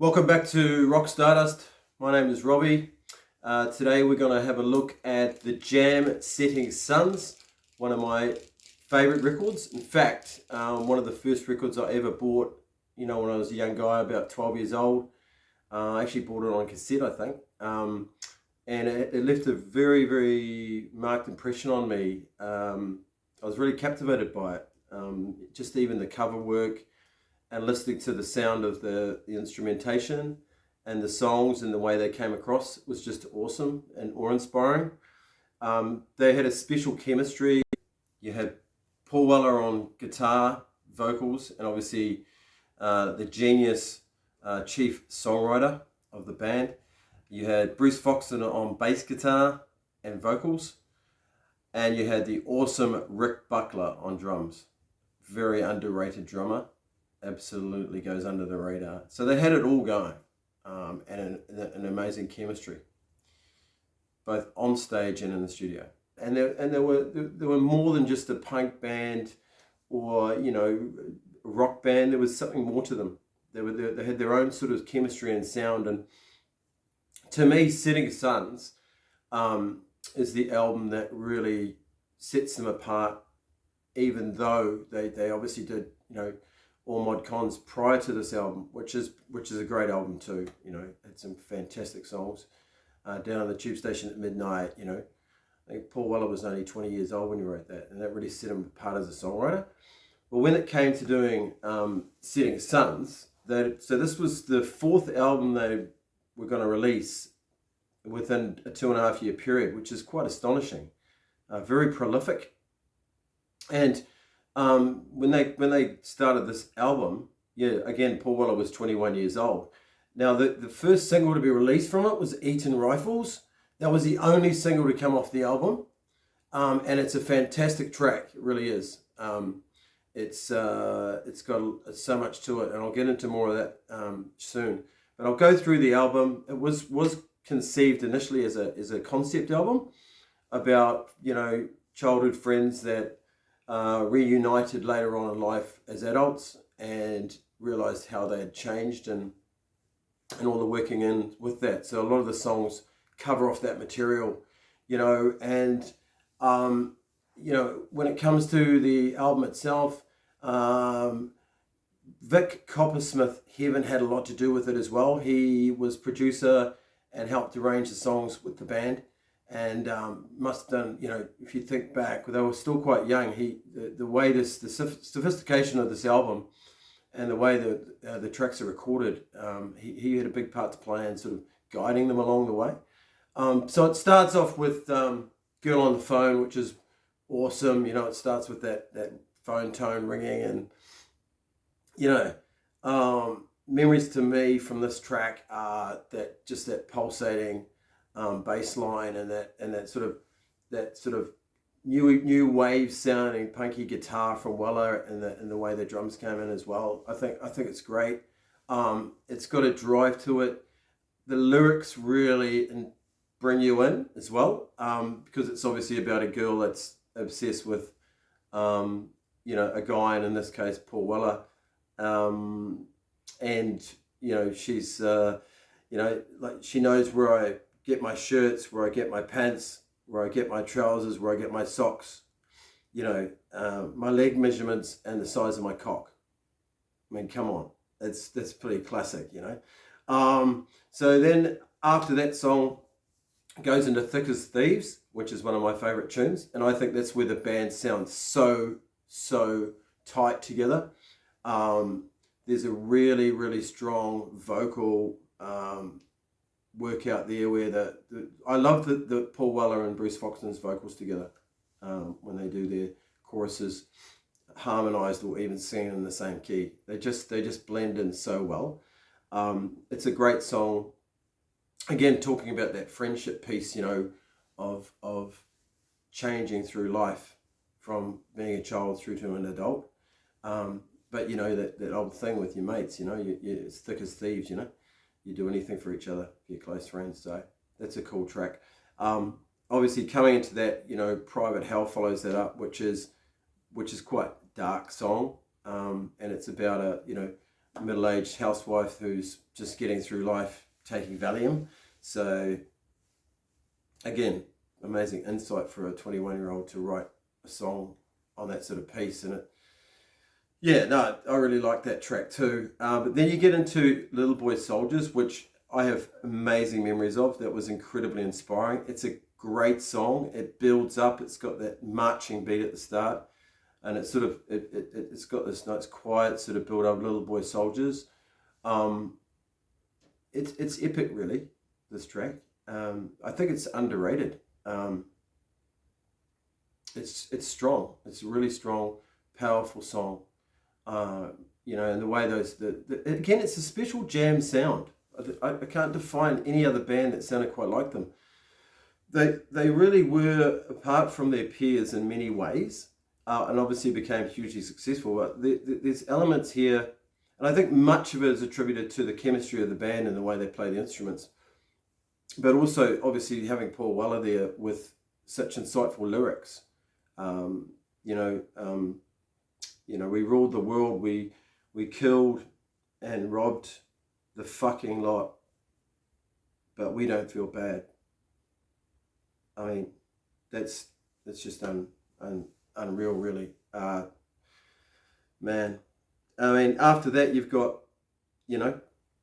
Welcome back to Rock Stardust. My name is Robbie. Today we're going to have a look at the Jam Setting Suns, one of my favourite records. In fact, one of the first records I ever bought, when I was a young guy, about 12 years old. I actually bought it on cassette, I think. And it left a very, very marked impression on me. I was really captivated by it. Just even the cover work, and listening to the sound of the instrumentation and the songs and the way they came across was just awesome and awe-inspiring. They had a special chemistry. You had Paul Weller on guitar, vocals, and obviously the genius chief songwriter of the band. You had Bruce Foxton on bass guitar and vocals, and you had the awesome Rick Buckler on drums. Very underrated drummer. Absolutely goes under the radar. So they had it all going, and an amazing chemistry, both on stage and in the studio. And there were more than just a punk band or a rock band. There was something more to them. They had their own sort of chemistry and sound. And to me, Setting Suns is the album that really sets them apart. Even though they obviously did All Mod Cons prior to this album, which is a great album too. Had some fantastic songs. Down on the tube station at midnight. I think Paul Weller was only 20 years old when he wrote that, and that really set him apart as a songwriter. But when it came to doing Setting Suns, so this was the fourth album they were going to release within a 2.5 year period, which is quite astonishing. Very prolific, and when they started this album, again, Paul Weller was 21 years old. Now, the first single to be released from it was Eaton Rifles. That was the only single to come off the album, and it's a fantastic track. It really is. It's got so much to it, and I'll get into more of that soon. But I'll go through the album. It was conceived initially as a concept album about childhood friends that reunited later on in life as adults and realized how they had changed and all the working in with that. So a lot of the songs cover off that material, and when it comes to the album itself, Vic Coppersmith Heaven had a lot to do with it as well. He was producer and helped arrange the songs with the band. And must have done, if you think back, they were still quite young. The way the sophistication of this album and the way that the tracks are recorded, he had a big part to play in sort of guiding them along the way. So it starts off with Girl on the Phone, which is awesome. It starts with that phone tone ringing, and memories to me from this track are that pulsating bass line and that sort of new wave sounding punky guitar from Weller and the way the drums came in as well. I think it's great. It's got a drive to it. The lyrics really bring you in as well, because it's obviously about a girl that's obsessed with a guy, and in this case Paul Weller, and she's like she knows where I get my shirts, where I get my pants, where I get my trousers, where I get my socks, my leg measurements and the size of my cock. I mean, come on, that's pretty classic, So then after that song goes into Thick as Thieves, which is one of my favorite tunes, and I think that's where the band sounds so tight together. There's a really, really strong vocal work out there where I love the Paul Weller and Bruce Foxton's vocals together when they do their choruses harmonized or even singing in the same key. They just blend in so well. It's a great song. Again, talking about that friendship piece, of changing through life from being a child through to an adult. But that old thing with your mates, it's thick as thieves, You do anything for each other, for your close friends. So that's a cool track. Obviously coming into that, Private Hell follows that up, which is quite dark song. And it's about middle-aged housewife who's just getting through life taking Valium. So again, amazing insight for a 21-year-old to write a song on that sort of piece. And I really like that track too. But then you get into Little Boy Soldiers, which I have amazing memories of. That was incredibly inspiring. It's a great song. It builds up. It's got that marching beat at the start, and it's sort of it's got this nice quiet sort of build up. Little Boy Soldiers. It's epic, really. This track. I think it's underrated. It's strong. It's a really strong, powerful song. And the way again, it's a special jam sound. I can't define any other band that sounded quite like them. They really were apart from their peers in many ways, and obviously became hugely successful. But there's elements here, and I think much of it is attributed to the chemistry of the band and the way they play the instruments. But also, obviously, having Paul Weller there with such insightful lyrics. We ruled the world. We killed and robbed the fucking lot, but we don't feel bad. I mean, that's just unreal, really. Man, I mean, after that you've got,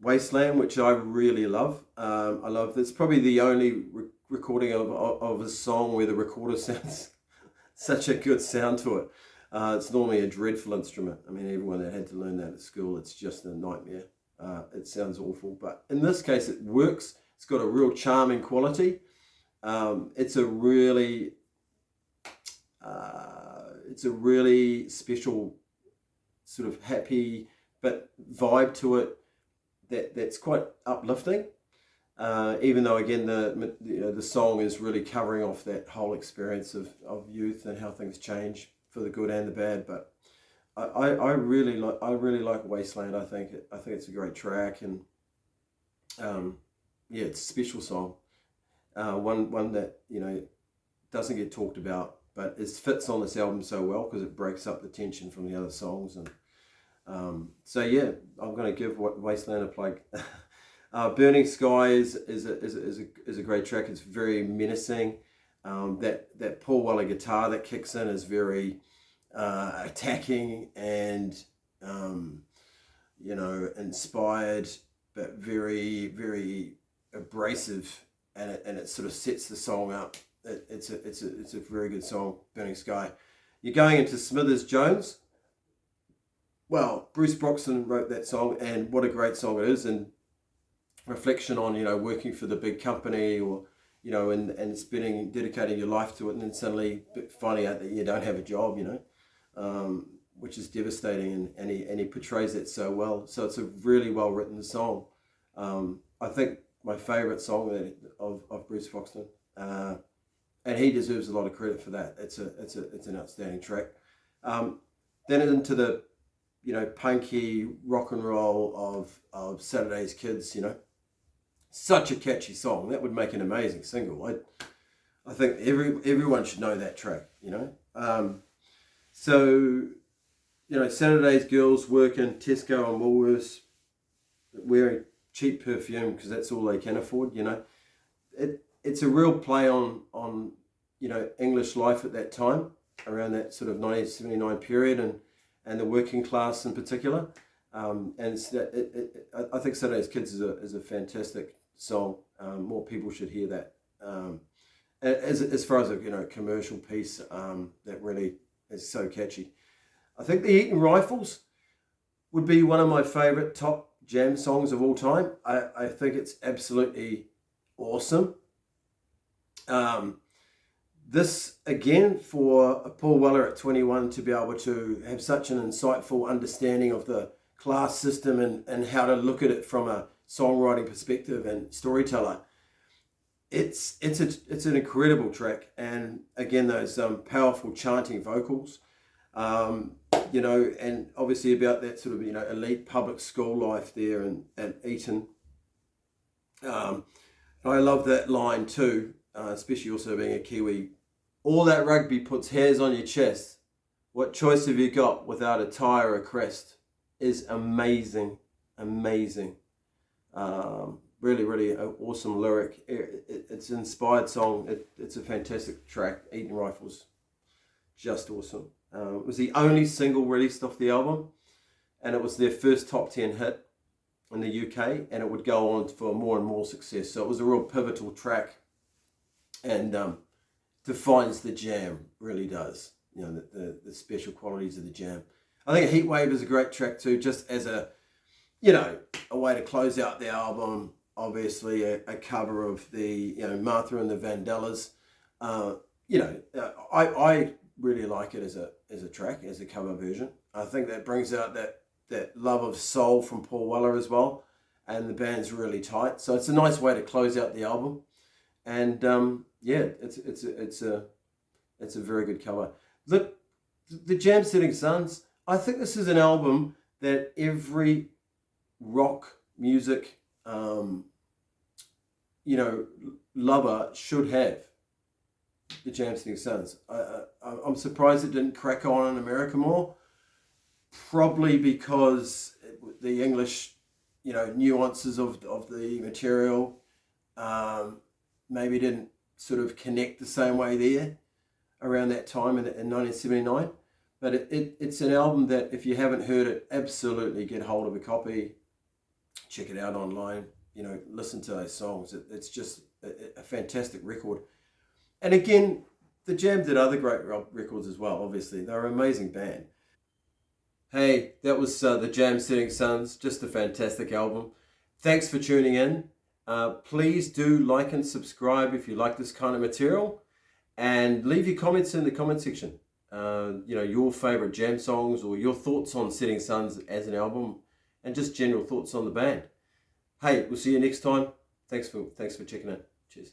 Wasteland, which I really love. I love. It's probably the only recording of a song where the recorder sounds such a good sound to it. It's normally a dreadful instrument. I mean, everyone that had to learn that at school, it's just a nightmare. It sounds awful, but in this case, it works. It's got a real charming quality. It's a really special sort of happy but vibe to it that's quite uplifting. Even though again the song is really covering off that whole experience of youth and how things change for the good and the bad, but I really like Wasteland. I think it's a great track, and it's a special song. One that doesn't get talked about, but it fits on this album so well because it breaks up the tension from the other songs. And I'm going to give Wasteland a plug. Burning Sky is a great track. It's very menacing. That Paul Weller guitar that kicks in is very attacking and inspired, but very, very abrasive, and it sort of sets the song up. It's a very good song, Burning Sky. You're going into Smithers Jones. Well, Bruce Foxton wrote that song, and what a great song it is, and reflection on working for the big company, or and dedicating your life to it, and then suddenly finding out that you don't have a job, which is devastating, and he portrays that so well. So it's a really well written song. I think my favourite song of Bruce Foxton, and he deserves a lot of credit for that. It's an outstanding track. Then into the punky rock and roll of Saturday's Kids. Such a catchy song. That would make an amazing single. I think everyone should know that track. Saturday's girls work in Tesco and Woolworths, wearing cheap perfume because that's all they can afford. It's a real play on English life at that time, around that sort of 1979 period, and the working class in particular. I think Saturday's Kids is a fantastic song. More people should hear that. As far as a commercial piece, that really is so catchy. I think the Eton Rifles would be one of my favourite top jam songs of all time. I think it's absolutely awesome. This, again, for Paul Weller at 21 to be able to have such an insightful understanding of the class system and how to look at it from a songwriting perspective and storyteller, it's an incredible track. And again, those powerful chanting vocals, and obviously about that sort of elite public school life there at Eton. I love that line too, especially also being a Kiwi. All that rugby puts hairs on your chest. What choice have you got without a tie or a crest? Is amazing. amazing. Really awesome lyric. It's an inspired song. It's a fantastic track. Eating Rifles, just awesome. It was the only single released off the album, and it was their first top 10 hit in the UK, and it would go on for more and more success. So it was a real pivotal track, and defines the Jam, really does. You know, the special qualities of the Jam. I think Heatwave is a great track too, just as a, you know, a way to close out the album. Obviously a cover of the, you know, Martha and the Vandellas. You know, I really like it as a track, as a cover version. I think that brings out that love of soul from Paul Weller as well, and the band's really tight. So it's a nice way to close out the album. And yeah, it's a very good cover. The Jam Setting Suns, I think this is an album that every rock music, you know, lover should have. The Jam Setting Suns. I'm surprised it didn't crack on in America more. Probably because the English, you know, nuances of the material maybe didn't sort of connect the same way there around that time in 1979. But it's an album that, if you haven't heard it, absolutely get hold of a copy. Check it out online. You know, listen to those songs. It's just a fantastic record. And again, the Jam did other great records as well, obviously. They're an amazing band. Hey, that was the Jam Setting Suns. Just a fantastic album. Thanks for tuning in. Please do like and subscribe if you like this kind of material. And leave your comments in the comment section. You know, your favourite Jam songs, or your thoughts on Setting Suns as an album, and just general thoughts on the band. Hey, we'll see you next time. Thanks for checking in. Cheers.